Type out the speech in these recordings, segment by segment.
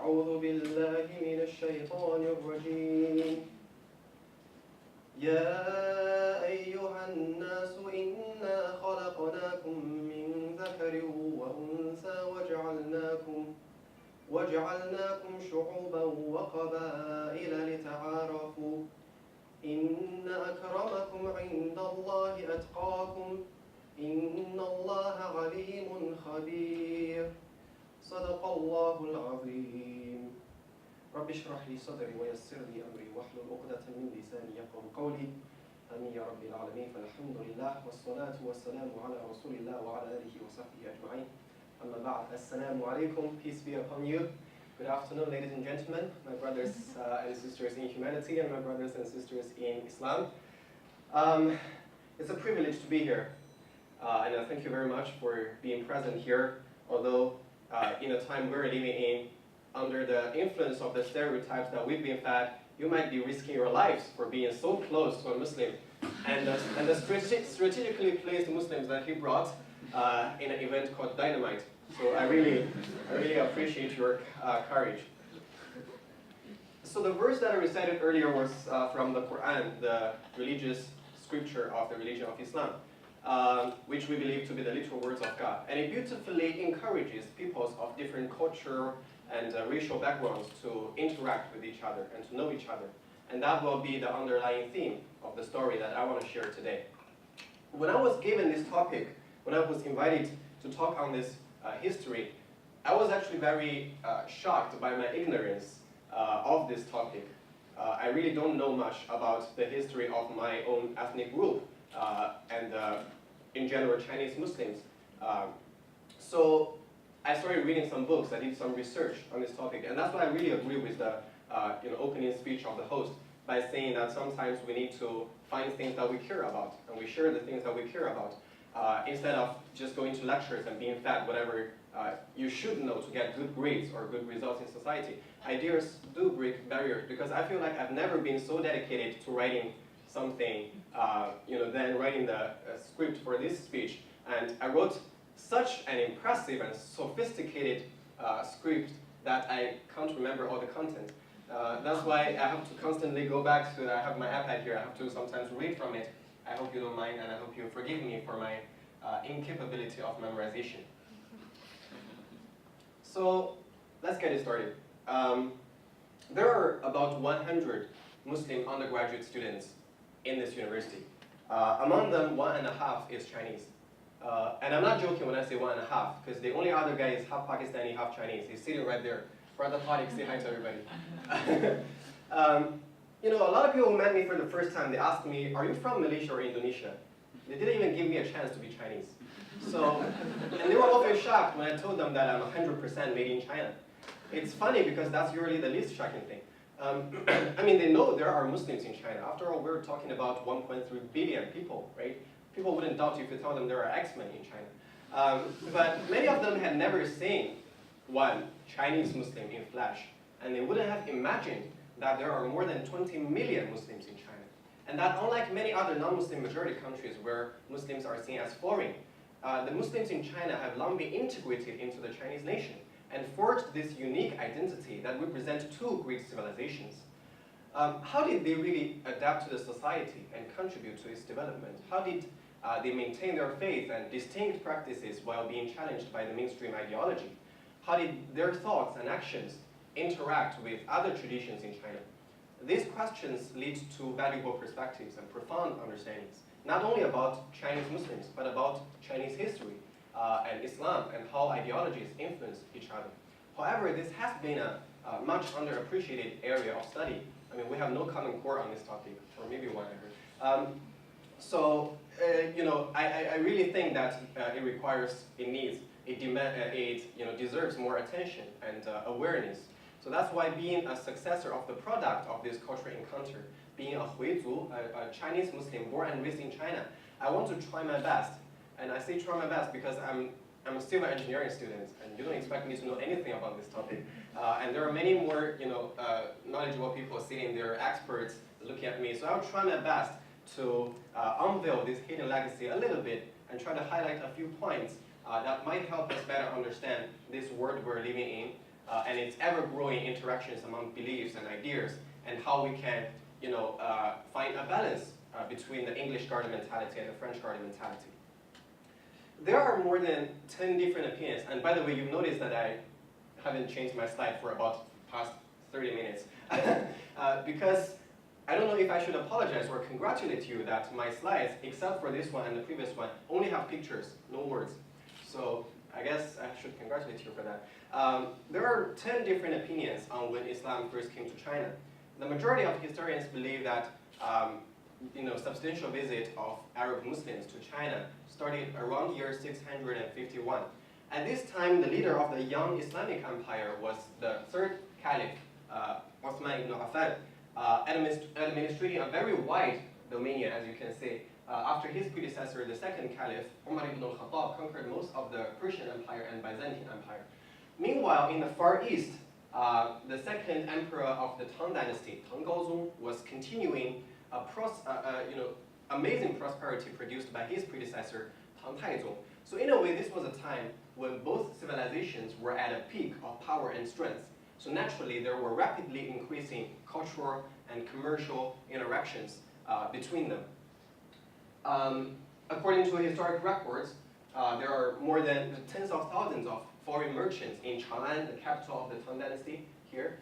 أعوذ بالله من الشيطان الرجيم يا أيها الناس إنا خلقناكم من ذكر وأنثى وجعلناكم شعوبا وقبائل لتعارفوا إن أكرمكم عند الله أتقاكم إن الله عليم خبير صدق الله العظيم رب اشرح لي صدري ويسر لي أمري واحلل عقدة من لساني يفقهوا قولي آمين يا رب العالمين فالحمد لله والصلاة والسلام على رسول الله وعلى آله وصحبه أجمعين أما بعد السلام عليكم peace be upon you. Good afternoon, ladies and gentlemen, my brothers and sisters in humanity and my brothers and sisters in Islam. It's a privilege to be here, and I thank you very much for being present here, although in a time we're living in, under the influence of the stereotypes that we've been fed, you might be risking your lives for being so close to a Muslim, and the strategically placed Muslims that he brought in an event called Dynamite. So I really appreciate your courage. So the verse that I recited earlier was from the Quran, the religious scripture of the religion of Islam, which we believe to be the literal words of God. And it beautifully encourages peoples of different culture and racial backgrounds to interact with each other and to know each other. And that will be the underlying theme of the story that I want to share today. When I was given this topic, when I was invited to talk on this history, I was actually very shocked by my ignorance of this topic. I really don't know much about the history of my own ethnic group and in general Chinese Muslims. So I started reading some books, I did some research on this topic, and that's why I really agree with the opening speech of the host by saying that sometimes we need to find things that we care about, and we share the things that we care about, instead of just going to lectures and being fed whatever you should know to get good grades or good results in society. Ideas do break barriers, because I feel like I've never been so dedicated to writing something, than writing the script for this speech. And I wrote such an impressive and sophisticated script that I can't remember all the content. That's why I have to constantly go back to, I have my iPad here, I have to sometimes read from it. I hope you don't mind, and I hope you forgive me for my incapability of memorization. So let's get it started. There are about 100 Muslim undergraduate students in this university. Among them, 1.5 is Chinese. And I'm not joking when I say 1.5, because the only other guy is half Pakistani, half Chinese. He's sitting right there. Brother Tariq, say hi to everybody. A lot of people who met me for the first time, they asked me, are you from Malaysia or Indonesia? They didn't even give me a chance to be Chinese. So, and they were all very shocked when I told them that I'm 100% made in China. It's funny because that's usually the least shocking thing. I mean, they know there are Muslims in China. After all, we're talking about 1.3 billion people, right? People wouldn't doubt you if you tell them there are X-Men in China. But many of them had never seen one Chinese Muslim in flesh, and they wouldn't have imagined that there are more than 20 million Muslims in China. And that unlike many other non-Muslim majority countries where Muslims are seen as foreign, the Muslims in China have long been integrated into the Chinese nation and forged this unique identity that represents two great civilizations. How did they really adapt to the society and contribute to its development? How did they maintain their faith and distinct practices while being challenged by the mainstream ideology? How did their thoughts and actions interact with other traditions in China? These questions lead to valuable perspectives and profound understandings, not only about Chinese Muslims, but about Chinese history and Islam and how ideologies influence each other. However, this has been a much underappreciated area of study. I mean, we have no common core on this topic, or maybe one I heard. I really think that it requires, it needs, it deserves more attention and awareness. So that's why being a successor of the product of this cultural encounter, being a Huizu, a Chinese Muslim born and raised in China, I want to try my best. And I say try my best because I'm a civil engineering student, and you don't expect me to know anything about this topic. And there are many more, knowledgeable people sitting there, experts looking at me. So I'll try my best to unveil this hidden legacy a little bit and try to highlight a few points that might help us better understand this world we're living in, and its ever-growing interactions among beliefs and ideas, and how we can, find a balance between the English garden mentality and the French garden mentality. There are more than 10 different opinions, and by the way, you've noticed that I haven't changed my slide for about past 30 minutes, because I don't know if I should apologize or congratulate you that my slides, except for this one and the previous one, only have pictures, no words. So I guess I should congratulate you for that. There are 10 different opinions on when Islam first came to China. The majority of historians believe that substantial visit of Arab Muslims to China started around year 651. At this time, the leader of the young Islamic empire was the third caliph, Uthman ibn Affan, administrating a very wide dominion, as you can see. After his predecessor, the second caliph, Umar ibn al-Khattab, conquered most of the Persian Empire and Byzantine Empire. Meanwhile, in the Far East, the second emperor of the Tang Dynasty, Tang Gaozong, was continuing amazing prosperity produced by his predecessor, Tang Taizong. So in a way, this was a time when both civilizations were at a peak of power and strength. So naturally, there were rapidly increasing cultural and commercial interactions between them. According to historic records, there are more than tens of thousands of foreign merchants in Chang'an, the capital of the Tang Dynasty here,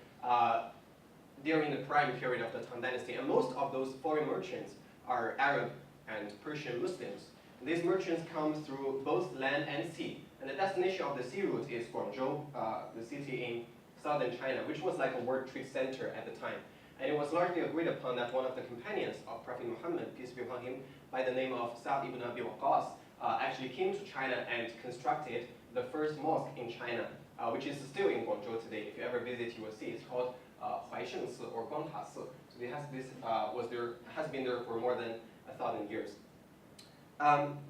during the prime period of the Tang Dynasty. And most of those foreign merchants are Arab and Persian Muslims. These merchants come through both land and sea. And the destination of the sea route is Guangzhou, the city in southern China, which was like a World Trade Center at the time. And it was largely agreed upon that one of the companions of Prophet Muhammad, peace be upon him, by the name of Sa'd ibn Abi Waqqas, actually came to China and constructed the first mosque in China, which is still in Guangzhou today. If you ever visit, you will see it's called Huaisheng Si or Guangta Si. So it has been there for more than 1,000 years.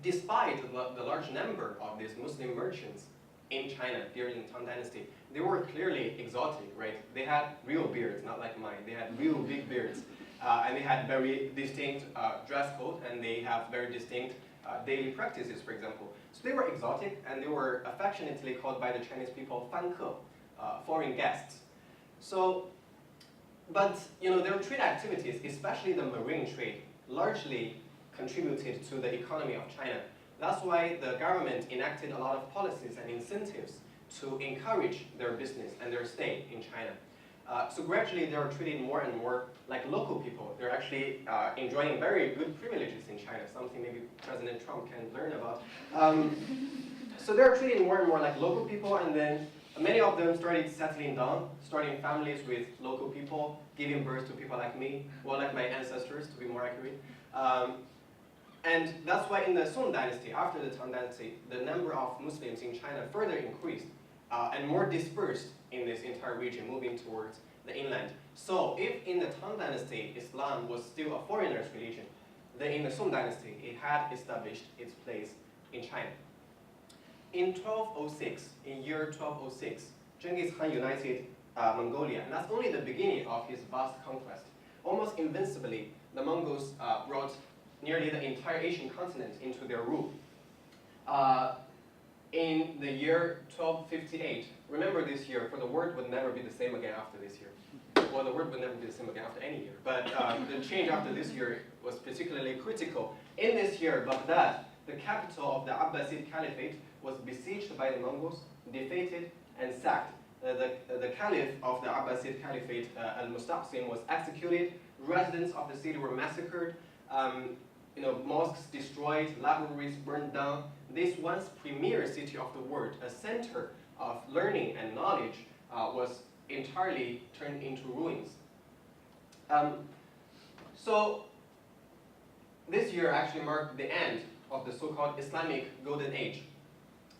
Despite the large number of these Muslim merchants in China during the Tang Dynasty, they were clearly exotic, right? They had real beards, not like mine. They had real big beards, and they had very distinct dress code, and they have very distinct daily practices, for example. So they were exotic, and they were affectionately called by the Chinese people "fan ke," foreign guests. So, but their trade activities, especially the marine trade, largely contributed to the economy of China. That's why the government enacted a lot of policies and incentives to encourage their business and their stay in China. So gradually they are treated more and more like local people. They're actually enjoying very good privileges in China, something maybe President Trump can learn about. So they're treated more and more like local people, and then many of them started settling down, starting families with local people, giving birth to people like me, well, like my ancestors, to be more accurate. And that's why in the Song Dynasty, after the Tang Dynasty, the number of Muslims in China further increased and more dispersed in this entire region, moving towards the inland. So if in the Tang Dynasty, Islam was still a foreigner's religion, then in the Song Dynasty, it had established its place in China. In 1206, in year 1206, Genghis Khan united Mongolia, and that's only the beginning of his vast conquest. Almost invincibly, the Mongols brought nearly the entire Asian continent into their rule. In the year 1258, remember this year, for the world would never be the same again after this year. Well, the world would never be the same again after any year, but the change after this year was particularly critical. In this year, Baghdad, the capital of the Abbasid Caliphate, was besieged by the Mongols, defeated, and sacked. The caliph of the Abbasid Caliphate, Al-Mustaqsim, was executed. Residents of the city were massacred. Mosques destroyed, libraries burned down. This once premier city of the world, a center of learning and knowledge, was entirely turned into ruins. So this year actually marked the end of the so-called Islamic Golden Age.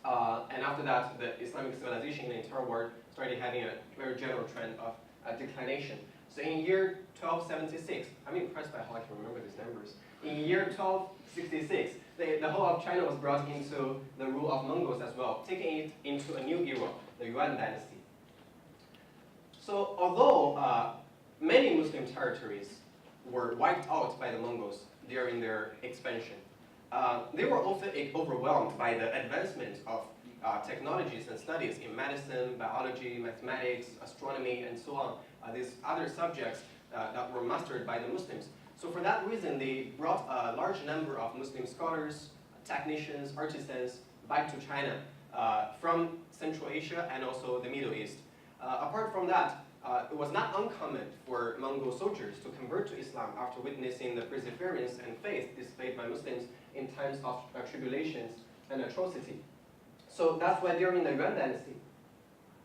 And after that, the Islamic civilization in the entire world started having a very general trend of declination. So in year 1276, I'm impressed by how I can remember these numbers. In year 1266, the whole of China was brought into the rule of Mongols as well, taking it into a new era, the Yuan dynasty. So although many Muslim territories were wiped out by the Mongols during their expansion, they were also overwhelmed by the advancement of technologies and studies in medicine, biology, mathematics, astronomy, and so on, these other subjects that were mastered by the Muslims. So for that reason, they brought a large number of Muslim scholars, technicians, artisans back to China from Central Asia and also the Middle East. Apart from that, it was not uncommon for Mongol soldiers to convert to Islam after witnessing the perseverance and faith displayed by Muslims in times of tribulations and atrocity. So that's why during the Yuan dynasty,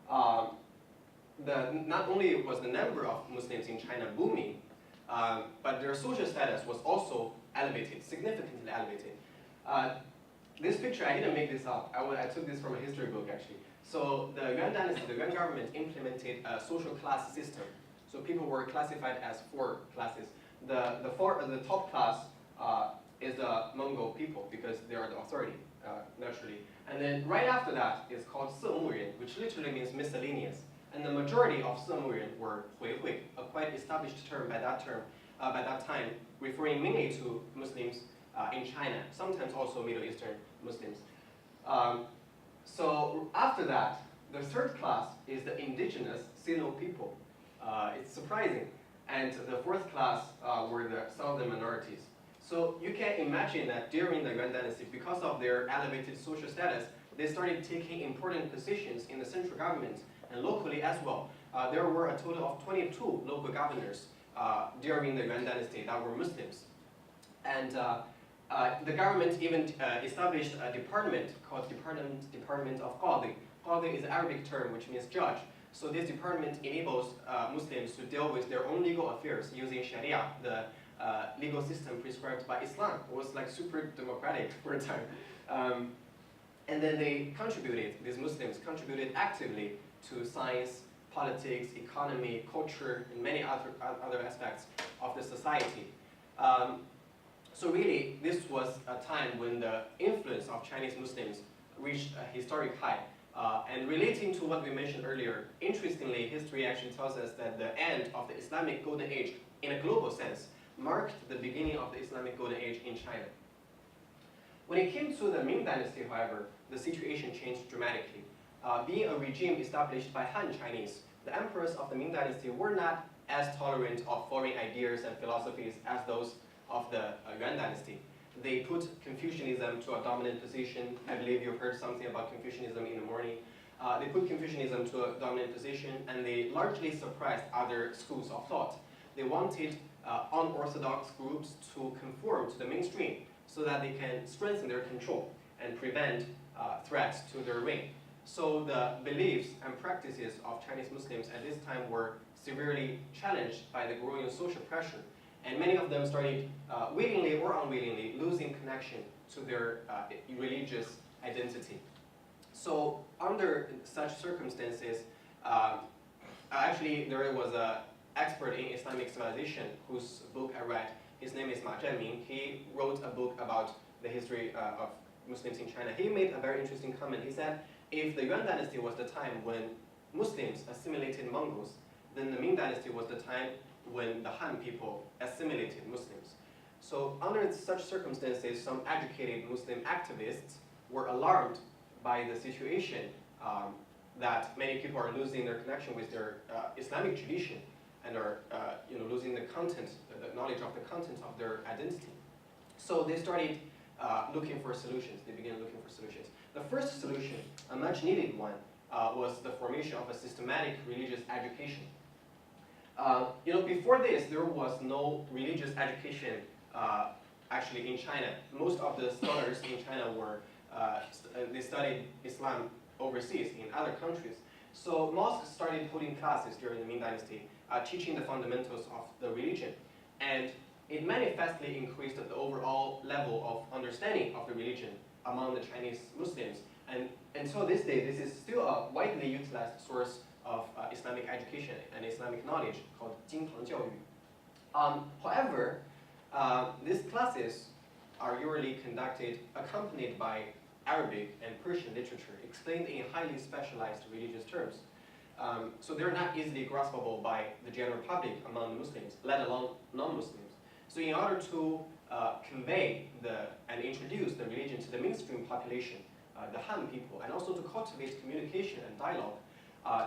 not only was the number of Muslims in China booming, but their social status was also elevated, significantly elevated. This picture, I didn't make this up. I took this from a history book, actually. So the Yuan dynasty, the Yuan government implemented a social class system. So people were classified as 4 classes. The top class is the Mongol people because they are the authority, naturally. And then right after that is called Semuren, which literally means miscellaneous. And the majority of Semuren were Huihui, a quite established term by that time, referring mainly to Muslims in China, sometimes also Middle Eastern Muslims. So after that, the 3rd class is the indigenous Sino people. It's surprising. And the 4th class were some of the minorities. So you can imagine that during the Yuan dynasty, because of their elevated social status, they started taking important positions in the central government and locally as well. There were a total of 22 local governors during the Yuan dynasty that were Muslims. And the government even established a department called Department of Qadi. Qadi is an Arabic term which means judge. So this department enables Muslims to deal with their own legal affairs using Sharia, the legal system prescribed by Islam. It was like super democratic for a time. And then these Muslims contributed actively to science, politics, economy, culture, and many other aspects of the society. So really, this was a time when the influence of Chinese Muslims reached a historic high. And relating to what we mentioned earlier, interestingly, history actually tells us that the end of the Islamic Golden Age, in a global sense, marked the beginning of the Islamic Golden Age in China. When it came to the Ming Dynasty, however, the situation changed dramatically. Being a regime established by Han Chinese, the emperors of the Ming Dynasty were not as tolerant of foreign ideas and philosophies as those of the Yuan Dynasty. They put Confucianism to a dominant position. I believe you've heard something about Confucianism in the morning. They put Confucianism to a dominant position, and they largely suppressed other schools of thought. They wanted unorthodox groups to conform to the mainstream so that they can strengthen their control and prevent threats to their reign. So the beliefs and practices of Chinese Muslims at this time were severely challenged by the growing social pressure. And many of them started, willingly or unwillingly, losing connection to their religious identity. So under such circumstances, actually there was an expert in Islamic civilization whose book I read. His name is Ma Zhenming. He wrote a book about the history of Muslims in China. He made a very interesting comment. He said, if the Yuan dynasty was the time when Muslims assimilated Mongols, then the Ming dynasty was the time when the Han people assimilated Muslims. So under such circumstances, some educated Muslim activists were alarmed by the situation that many people are losing their connection with their Islamic tradition and are losing the content, the knowledge of the content of their identity. So they started looking for solutions. They began looking for solutions. The first solution, a much needed one, was the formation of a systematic religious education. Before this, there was no religious education actually in China. Most of the scholars in China they studied Islam overseas in other countries. So mosques started holding classes during the Ming Dynasty, teaching the fundamentals of the religion. And it manifestly increased the overall level of understanding of the religion among the Chinese Muslims. And until this day, this is still a widely utilized source of Islamic education and Islamic knowledge called 经堂教育. However, these classes are usually conducted accompanied by Arabic and Persian literature explained in highly specialized religious terms. So they're not easily graspable by the general public among Muslims, let alone non-Muslims. So in order to convey and introduce the religion to the mainstream population, the Han people, and also to cultivate communication and dialogue,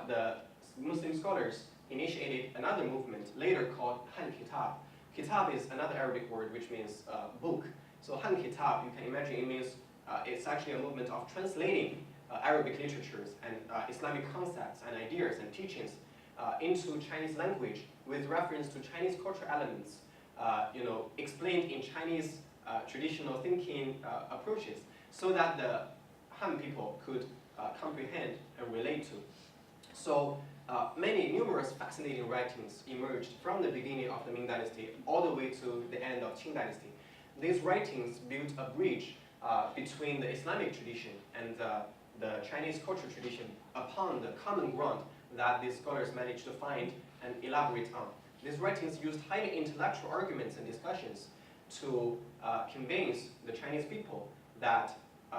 the Muslim scholars initiated another movement later called Han Kitab. Kitab is another Arabic word which means book. So Han Kitab, you can imagine it means it's actually a movement of translating Arabic literatures and Islamic concepts and ideas and teachings into Chinese language with reference to Chinese cultural elements, explained in Chinese traditional thinking approaches, so that the Han people could comprehend and relate to. So numerous fascinating writings emerged from the beginning of the Ming Dynasty all the way to the end of Qing Dynasty. These writings built a bridge between the Islamic tradition and the Chinese cultural tradition upon the common ground that these scholars managed to find and elaborate on. These writings used highly intellectual arguments and discussions to convince the Chinese people that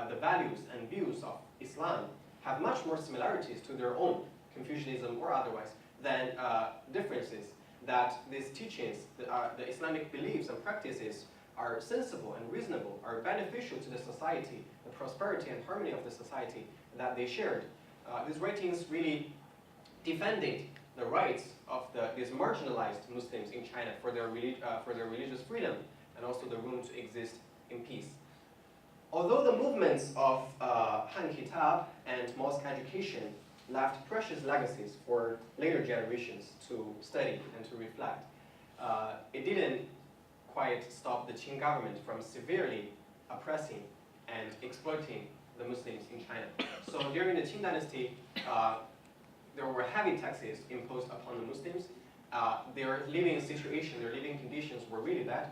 the values and views of Islam have much more similarities to their own, Confucianism or otherwise, than differences, that these teachings, the Islamic beliefs and practices are sensible and reasonable, are beneficial to the society, the prosperity and harmony of the society that they shared. These writings really defended the rights of these marginalized Muslims in China for their religious freedom and also the room to exist in peace. Although the movements of Han Kitab and mosque education left precious legacies for later generations to study and to reflect, it didn't quite stop the Qing government from severely oppressing and exploiting the Muslims in China. So during the Qing Dynasty, there were heavy taxes imposed upon the Muslims. Their living situation, their living conditions were really bad.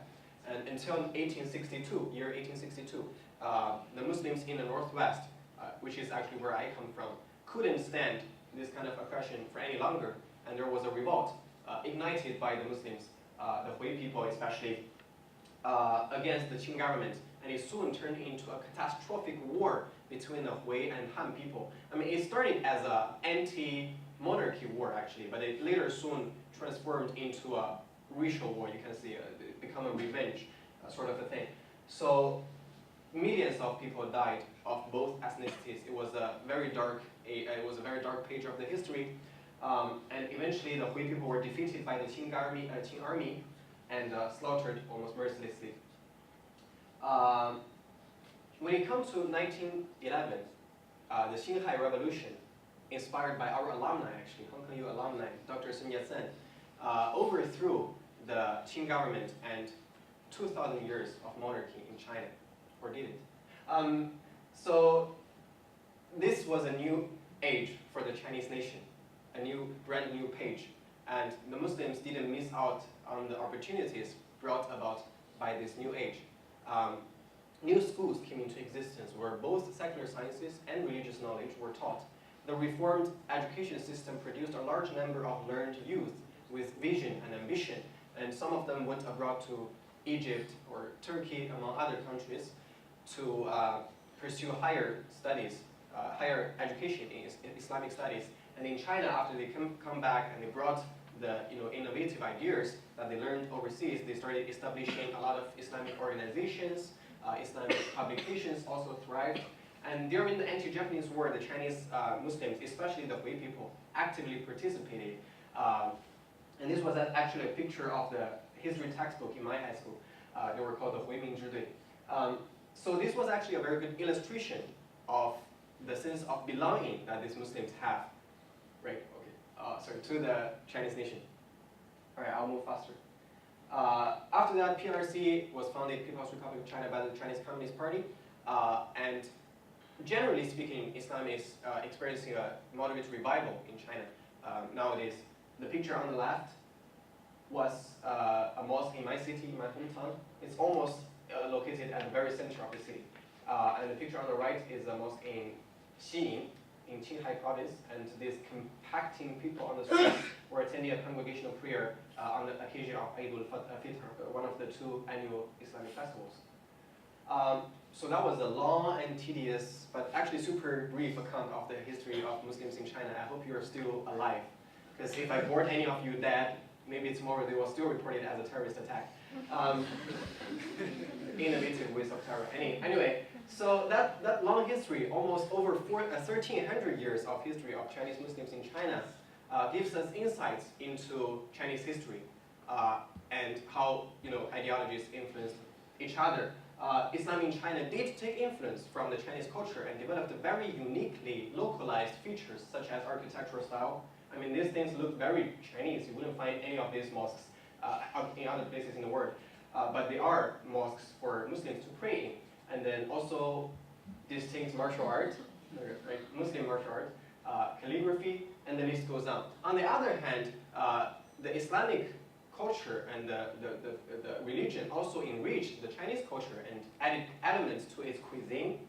And until 1862, year 1862, the Muslims in the Northwest, which is actually where I come from, couldn't stand this kind of oppression for any longer. And there was a revolt ignited by the Muslims, the Hui people especially, against the Qing government. And it soon turned into a catastrophic war between the Hui and Han people. I mean, it started as an anti-monarchy war, actually, but it later soon transformed into a racial war. You can see it become a revenge sort of a thing. So millions of people died of both ethnicities. It was a very dark page of the history. And eventually, the Hui people were defeated by the Qing army and slaughtered almost mercilessly. When it comes to 1911, the Xinhai Revolution, inspired by our alumni, actually, Hong Kong U alumni, Dr. Sun Yat-sen, overthrew the Qing government and 2,000 years of monarchy in China, or did it? So this was a new age for the Chinese nation, a brand new page, and the Muslims didn't miss out on the opportunities brought about by this new age. New schools came into existence where both secular sciences and religious knowledge were taught. The reformed education system produced a large number of learned youth with vision and ambition, and some of them went abroad to Egypt or Turkey, among other countries, to pursue higher studies, higher education in Islamic studies. And in China, after they come back and they brought the innovative ideas that they learned overseas, they started establishing a lot of Islamic organizations. Islamic publications also thrived. And during the anti-Japanese war, the Chinese Muslims, especially the Hui people, actively participated. And this was actually a picture of the history textbook in my high school. They were called the Hui Ming Zhidui. So this was actually a very good illustration of the sense of belonging that these Muslims have, right? Okay. To the Chinese nation. All right, I'll move faster. After that, PRC was founded, People's Republic of China, by the Chinese Communist Party. And generally speaking, Islam is experiencing a moderate revival in China nowadays. The picture on the left was a mosque in my city, in my hometown. It's almost located at the very center of the city. And the picture on the right is a mosque in Xining, in Qinghai province, and these compacting people on the street were attending a congregational prayer on the occasion of Eid al-Fitr, one of the two annual Islamic festivals. So that was a long and tedious, but actually super brief account of the history of Muslims in China. I hope you are still alive, because if I bored any of you dead, maybe tomorrow they will still report it as a terrorist attack. Innovative ways of terror. Anyway, So that long history, almost over 1,300 years of history of Chinese Muslims in China, gives us insights into Chinese history and how ideologies influence each other. Islam in China did take influence from the Chinese culture and developed very uniquely localized features such as architectural style. I mean, these things look very Chinese. You wouldn't find any of these mosques in other places in the world. But they are mosques for Muslims to pray in. And then also distinct martial art, right? Muslim martial art, calligraphy, and the list goes on. On the other hand, the Islamic culture and the religion also enriched the Chinese culture and added elements to its cuisine,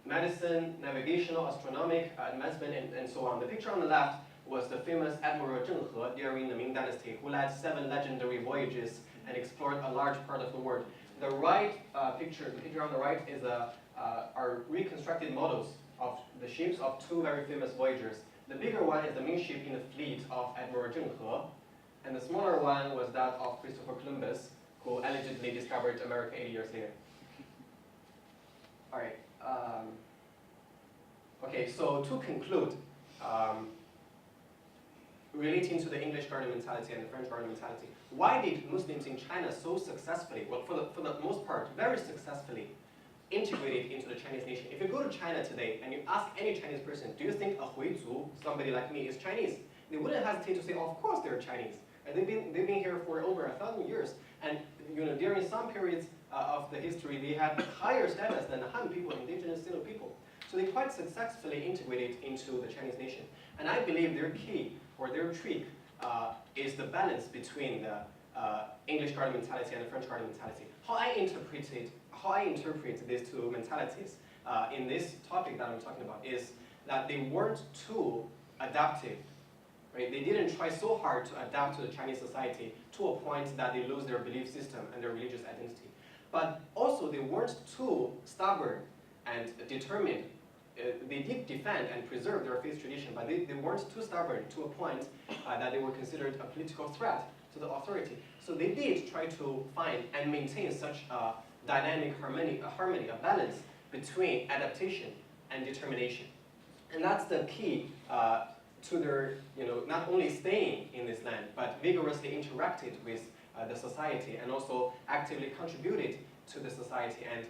medicine, navigational, astronomic advancement, and so on. The picture on the left was the famous Admiral Zheng He during the Ming Dynasty, who led 7 legendary voyages and explored a large part of the world. The right the picture on the right is are reconstructed models of the ships of 2 very famous voyagers. The bigger one is the main ship in the fleet of Admiral Zheng He, and the smaller one was that of Christopher Columbus, who allegedly discovered America 80 years later. All right. Okay, so to conclude, relating to the English garden mentality and the French garden mentality, why did Muslims in China so successfully, well, for the most part, very successfully integrated into the Chinese nation? If you go to China today and you ask any Chinese person, do you think a Huizu, somebody like me, is Chinese? They wouldn't hesitate to say, oh, of course they're Chinese. And they've been here for over 1,000 years. And during some periods of the history, they had higher status than the Han people, indigenous Sino people. So they quite successfully integrated into the Chinese nation. And I believe their key, or their trick, is the balance between the English garden mentality and the French garden mentality. How I interpret these 2 mentalities in this topic that I'm talking about is that they weren't too adaptive. Right? They didn't try so hard to adapt to the Chinese society to a point that they lose their belief system and their religious identity. But also they weren't too stubborn and determined. They did defend and preserve their faith tradition, but they weren't too stubborn to a point that they were considered a political threat to the authority. So they did try to find and maintain such a dynamic harmony, a balance between adaptation and determination. And that's the key to their, not only staying in this land, but vigorously interacted with the society and also actively contributed to the society and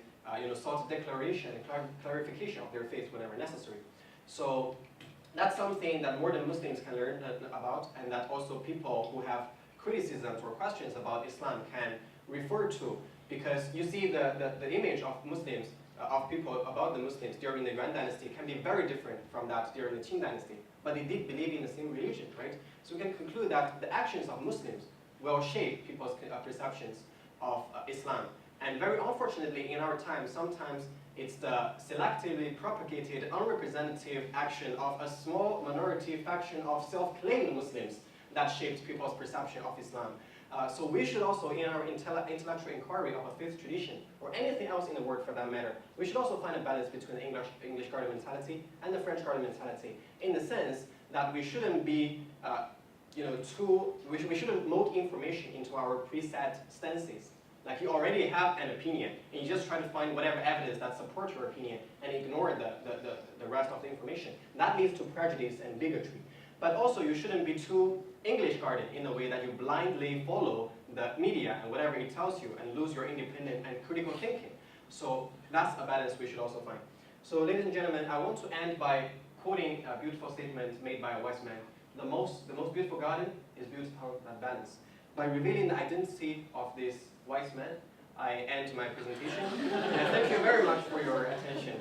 sought declaration and clarification of their faith whenever necessary. So that's something that more than Muslims can learn about, and that also people who have criticisms or questions about Islam can refer to, because you see the image of Muslims, of people about the Muslims during the Yuan dynasty can be very different from that during the Qing dynasty. But they did believe in the same religion, right? So we can conclude that the actions of Muslims will shape people's perceptions of Islam. And very unfortunately, in our time, sometimes it's the selectively propagated, unrepresentative action of a small minority faction of self-claimed Muslims that shaped people's perception of Islam. So we should also, in our intellectual inquiry of a faith tradition, or anything else in the world for that matter, we should also find a balance between the English garden mentality and the French garden mentality, in the sense that we shouldn't be, we shouldn't mold information into our preset stances. Like you already have an opinion, and you just try to find whatever evidence that supports your opinion and ignore the rest of the information. That leads to prejudice and bigotry. But also, you shouldn't be too English garden in a way that you blindly follow the media and whatever it tells you and lose your independent and critical thinking. So that's a balance we should also find. So ladies and gentlemen, I want to end by quoting a beautiful statement made by a wise man. The most beautiful garden is built upon that balance. By revealing the identity of this wise man, I end my presentation. And thank you very much for your attention.